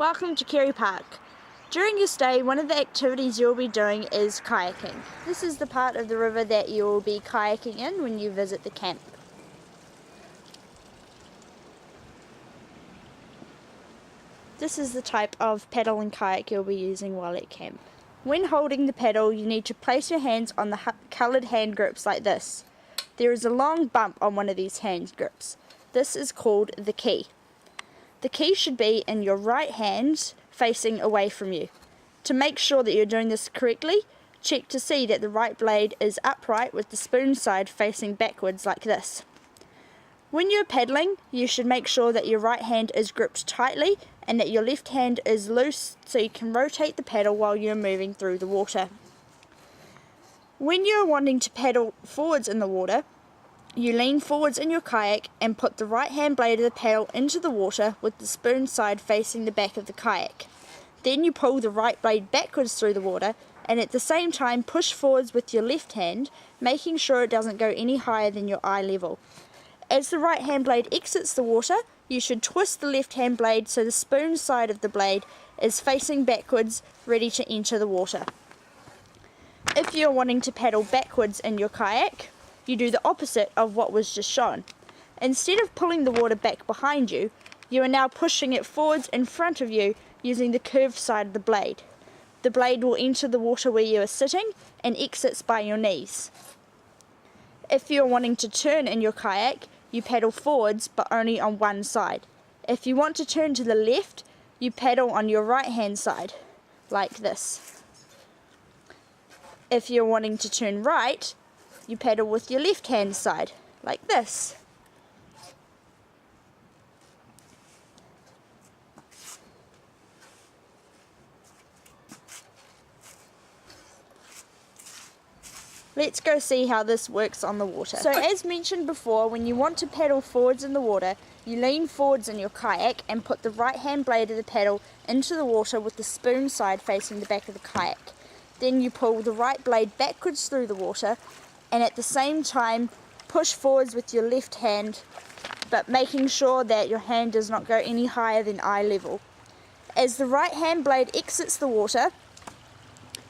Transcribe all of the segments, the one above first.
Welcome to Kerry Park. During your stay, one of the activities you'll be doing is kayaking. This is the part of the river that you will be kayaking in when you visit the camp. This is the type of paddle and kayak you'll be using while at camp. When holding the paddle, you need to place your hands on the coloured hand grips like this. There is a long bump on one of these hand grips. This is called the key. The key should be in your right hand facing away from you. To make sure that you're doing this correctly, check to see that the right blade is upright with the spoon side facing backwards like this. When you're paddling, you should make sure that your right hand is gripped tightly and that your left hand is loose so you can rotate the paddle while you're moving through the water. When you're wanting to paddle forwards in the water, you lean forwards in your kayak and put the right hand blade of the paddle into the water with the spoon side facing the back of the kayak. Then you pull the right blade backwards through the water and at the same time push forwards with your left hand, making sure it doesn't go any higher than your eye level. As the right hand blade exits the water, you should twist the left hand blade so the spoon side of the blade is facing backwards, ready to enter the water. If you're wanting to paddle backwards in your kayak, you do the opposite of what was just shown. Instead of pulling the water back behind you, you are now pushing it forwards in front of you using the curved side of the blade. The blade will enter the water where you are sitting and exits by your knees. If you're wanting to turn in your kayak, you paddle forwards but only on one side. If you want to turn to the left, you paddle on your right hand side, like this. If you're wanting to turn right, you paddle with your left hand side, like this. Let's go see how this works on the water. So as mentioned before, when you want to paddle forwards in the water, you lean forwards in your kayak and put the right hand blade of the paddle into the water with the spoon side facing the back of the kayak. Then you pull the right blade backwards through the water and at the same time push forwards with your left hand, but making sure that your hand does not go any higher than eye level. As the right hand blade exits the water,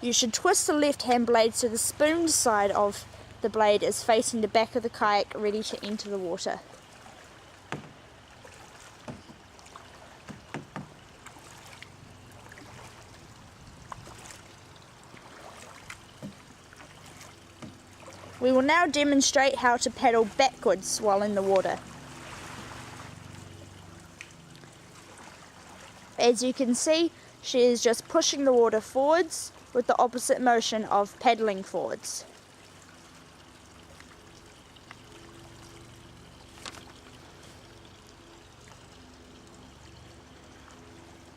you should twist the left hand blade so the spoon side of the blade is facing the back of the kayak, ready to enter the water. We will now demonstrate how to paddle backwards while in the water. As you can see, she is just pushing the water forwards with the opposite motion of paddling forwards.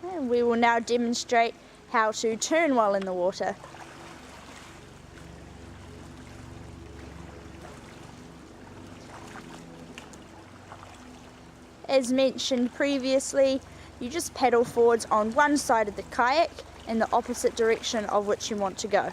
And we will now demonstrate how to turn while in the water. As mentioned previously, you just paddle forwards on one side of the kayak in the opposite direction of which you want to go.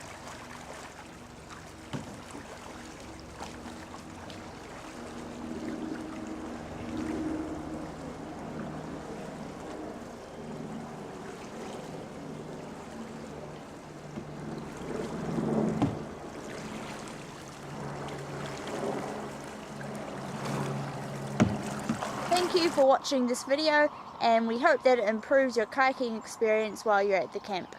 Thank you for watching this video, and we hope that it improves your kayaking experience while you're at the camp.